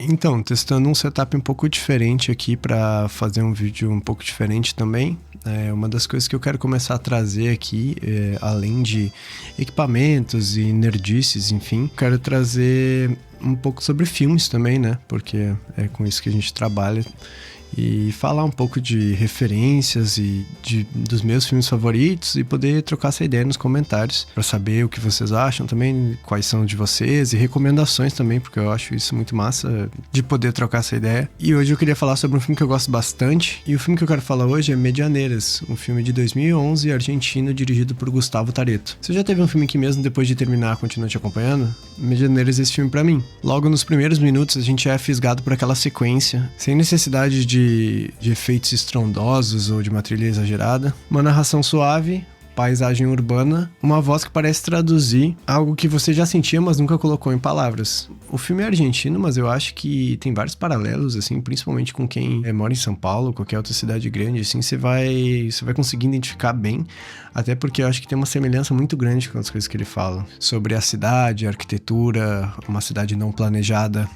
Então, testando um setup um pouco diferente aqui para fazer um vídeo um pouco diferente também. Uma das coisas que eu quero começar a trazer aqui, além de equipamentos e nerdices, enfim, quero trazer um pouco sobre filmes também, né? Porque é com isso que a gente trabalha. E falar um pouco de referências e dos meus filmes favoritos e poder trocar essa ideia nos comentários para saber o que vocês acham também, quais são de vocês e recomendações também, porque eu acho isso muito massa de poder trocar essa ideia. E hoje eu queria falar sobre um filme que eu gosto bastante, e o filme que eu quero falar hoje é Medianeiras, um filme de 2011, argentino, dirigido por Gustavo Tareto. Você já teve um filme que mesmo depois de terminar continua te acompanhando? Medianeiras é esse filme pra mim. Logo nos primeiros minutos a gente é fisgado por aquela sequência, sem necessidade de efeitos estrondosos ou de uma trilha exagerada, uma narração suave, paisagem urbana, uma voz que parece traduzir algo que você já sentia, mas nunca colocou em palavras. O filme é argentino, mas eu acho que tem vários paralelos, assim, principalmente com quem mora em São Paulo, qualquer outra cidade grande, assim, você vai conseguir identificar bem, até porque eu acho que tem uma semelhança muito grande com as coisas que ele fala, sobre a cidade, a arquitetura, uma cidade não planejada,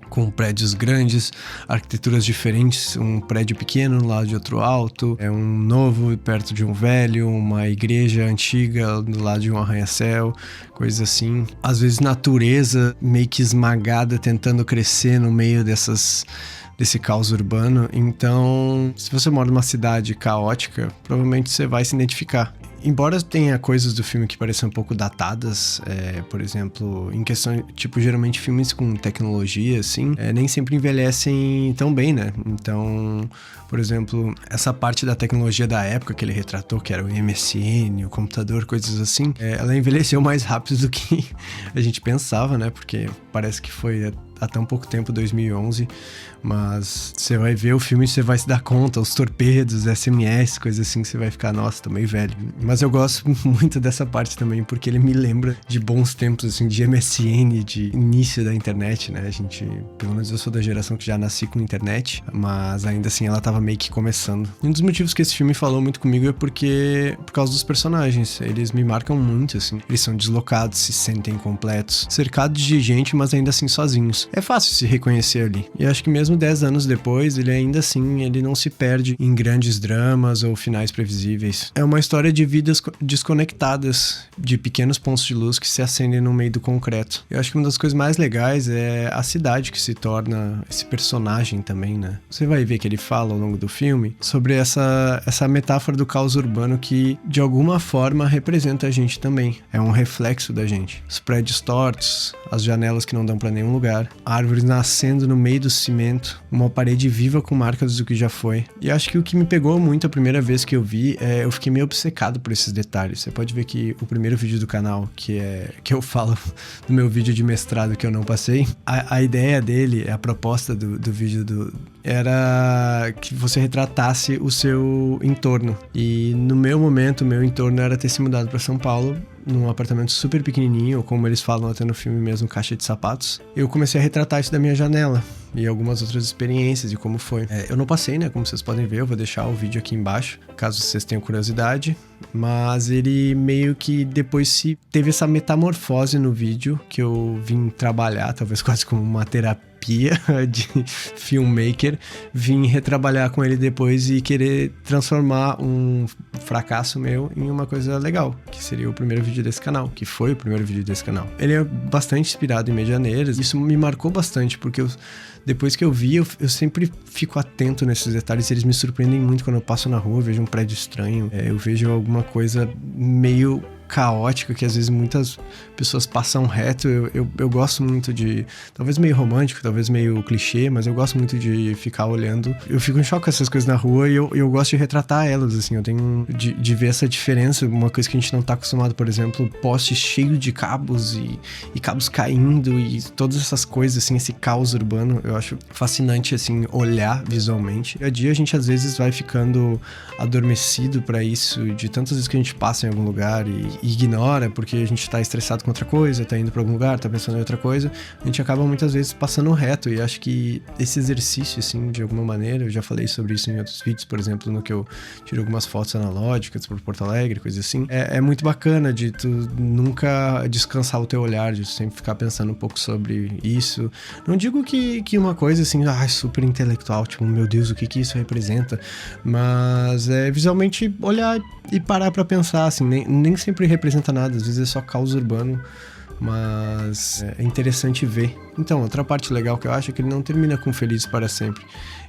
com prédios grandes, arquiteturas diferentes, um prédio pequeno no lado de outro alto, um novo perto de um velho, uma igreja antiga do lado de um arranha-céu, coisas assim. Às vezes natureza meio que esmagada, tentando crescer no meio desse caos urbano. Então, se você mora numa cidade caótica, provavelmente você vai se identificar. Embora tenha coisas do filme que parecem um pouco datadas, por exemplo, em questão, tipo, geralmente filmes com tecnologia, assim, nem sempre envelhecem tão bem, né? Então, por exemplo, essa parte da tecnologia da época que ele retratou, que era o MSN, o computador, coisas assim, ela envelheceu mais rápido do que a gente pensava, né? Porque parece que foi há tão pouco tempo, 2011, mas você vai ver o filme e você vai se dar conta, os torpedos, SMS, coisas assim, que você vai ficar, nossa, tô meio velho. Mas eu gosto muito dessa parte também, porque ele me lembra de bons tempos, assim, de MSN, de início da internet, né? A gente, pelo menos eu sou da geração que já nasci com internet, mas ainda assim ela tava meio que começando. Um dos motivos que esse filme falou muito comigo é por causa dos personagens, eles me marcam muito, assim, eles são deslocados, se sentem completos, cercados de gente, mas ainda assim sozinhos. É fácil se reconhecer ali. E acho que mesmo 10 anos depois, ele ainda assim, ele não se perde em grandes dramas ou finais previsíveis. É uma história de vidas desconectadas, de pequenos pontos de luz que se acendem no meio do concreto. Eu acho que uma das coisas mais legais é a cidade que se torna esse personagem também, né? Você vai ver que ele fala ao longo do filme sobre essa metáfora do caos urbano que, de alguma forma, representa a gente também. É um reflexo da gente. Os prédios tortos, as janelas que não dão pra nenhum lugar, árvores nascendo no meio do cimento, uma parede viva com marcas do que já foi. E acho que o que me pegou muito a primeira vez que eu vi, eu fiquei meio obcecado por esses detalhes. Você pode ver que o primeiro vídeo do canal, que eu falo do meu vídeo de mestrado que eu não passei, a ideia dele, a proposta do vídeo era que você retratasse o seu entorno. E no meu momento, o meu entorno era ter se mudado para São Paulo, num apartamento super pequenininho, ou como eles falam até no filme mesmo, caixa de sapatos. Eu comecei a retratar isso da minha janela e algumas outras experiências de como foi. Eu não passei, né? Como vocês podem ver, eu vou deixar o vídeo aqui embaixo, caso vocês tenham curiosidade. Mas ele meio que depois teve essa metamorfose no vídeo que eu vim trabalhar, talvez quase como uma terapia de filmmaker, vim retrabalhar com ele depois e querer transformar um fracasso meu em uma coisa legal, que seria o primeiro vídeo desse canal, que foi o primeiro vídeo desse canal. Ele é bastante inspirado em Medianeiras, isso me marcou bastante, porque depois que eu vi, eu sempre fico atento nesses detalhes, eles me surpreendem muito quando eu passo na rua, vejo um prédio estranho, eu vejo alguma coisa meio caótica que às vezes muitas pessoas passam reto. Eu gosto muito de, talvez meio romântico, talvez meio clichê, mas eu gosto muito de ficar olhando. Eu fico em choque com essas coisas na rua e eu gosto de retratar elas, assim. Eu tenho de ver essa diferença, uma coisa que a gente não tá acostumado, por exemplo, poste cheio de cabos e cabos caindo e todas essas coisas, assim, esse caos urbano. Eu acho fascinante, assim, olhar visualmente. Dia a dia a gente às vezes vai ficando adormecido pra isso, de tantas vezes que a gente passa em algum lugar ignora porque a gente tá estressado com outra coisa, tá indo pra algum lugar, tá pensando em outra coisa, a gente acaba muitas vezes passando reto, e acho que esse exercício, assim, de alguma maneira, eu já falei sobre isso em outros vídeos, por exemplo, no que eu tiro algumas fotos analógicas por Porto Alegre, coisa assim, é muito bacana de tu nunca descansar o teu olhar, de sempre ficar pensando um pouco sobre isso. Não digo que uma coisa assim, super intelectual, tipo, meu Deus, o que isso representa, mas é visualmente olhar e parar pra pensar, assim, nem sempre representa nada, às vezes é só caos urbano, mas é interessante ver. Então, outra parte legal que eu acho é que ele não termina com Felizes para Sempre.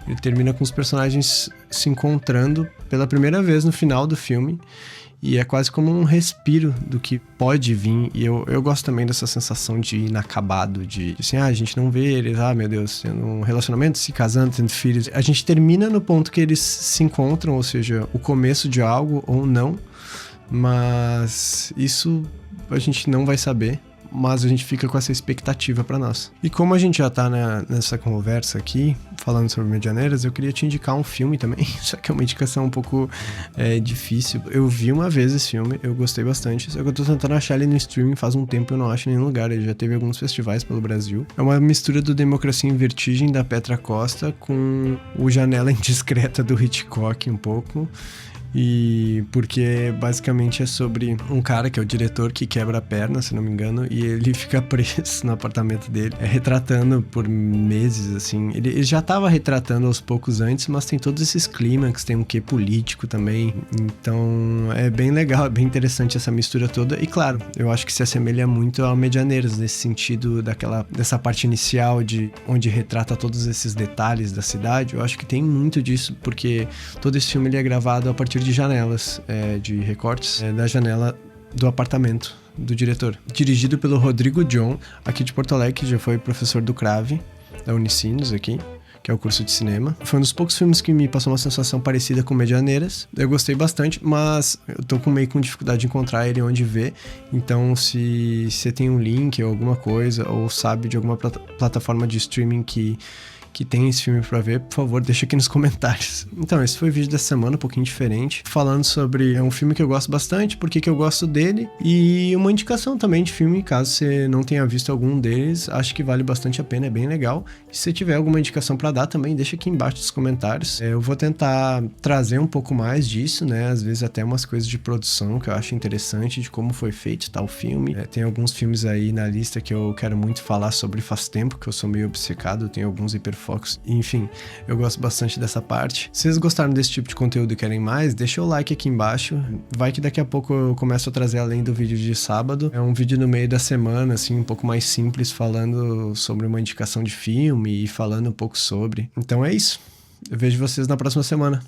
Ele termina com os personagens se encontrando pela primeira vez no final do filme, e é quase como um respiro do que pode vir. E eu gosto também dessa sensação de inacabado, de assim, a gente não vê eles, meu Deus, tendo um relacionamento, se casando, tendo filhos. A gente termina no ponto que eles se encontram, ou seja, o começo de algo ou não, mas isso a gente não vai saber. Mas a gente fica com essa expectativa pra nós. E como a gente já tá nessa conversa aqui, falando sobre Medianeiras, eu queria te indicar um filme também, só que é uma indicação um pouco difícil. Eu vi uma vez esse filme, eu gostei bastante, só que eu tô tentando achar ele no streaming faz um tempo, eu não acho em nenhum lugar, ele já teve alguns festivais pelo Brasil. É uma mistura do Democracia em Vertigem, da Petra Costa, com o Janela Indiscreta do Hitchcock um pouco. E porque basicamente é sobre um cara que é o diretor que quebra a perna, se não me engano, e ele fica preso no apartamento dele, retratando por meses, assim. Ele já tava retratando aos poucos antes, mas tem todos esses clímax, tem um quê político também, então é bem legal, é bem interessante essa mistura toda. E claro, eu acho que se assemelha muito ao Medianeiras, nesse sentido dessa parte inicial de onde retrata todos esses detalhes da cidade. Eu acho que tem muito disso, porque todo esse filme ele é gravado a partir de janelas, de recortes da janela do apartamento do diretor. Dirigido pelo Rodrigo John, aqui de Porto Alegre, que já foi professor do CRAVE, da Unicinos aqui, que é o curso de cinema. Foi um dos poucos filmes que me passou uma sensação parecida com Medianeiras. Eu gostei bastante, mas eu tô meio com dificuldade de encontrar ele onde ver. Então, se você tem um link ou alguma coisa, ou sabe de alguma plataforma de streaming que tem esse filme pra ver, por favor, deixa aqui nos comentários. Então, esse foi o vídeo dessa semana, um pouquinho diferente, falando sobre um filme que eu gosto bastante, por que eu gosto dele, e uma indicação também de filme, caso você não tenha visto algum deles, acho que vale bastante a pena, é bem legal. E se você tiver alguma indicação pra dar também, deixa aqui embaixo nos comentários. Eu vou tentar trazer um pouco mais disso, né, às vezes até umas coisas de produção que eu acho interessante, de como foi feito tal filme. Tem alguns filmes aí na lista que eu quero muito falar sobre faz tempo, que eu sou meio obcecado, tem alguns hiperfocos. Enfim, eu gosto bastante dessa parte. Se vocês gostaram desse tipo de conteúdo e querem mais, deixa o like aqui embaixo. Vai que daqui a pouco eu começo a trazer, além do vídeo de sábado, é um vídeo no meio da semana, assim, um pouco mais simples, falando sobre uma indicação de filme e falando um pouco sobre. Então é isso. Eu vejo vocês na próxima semana.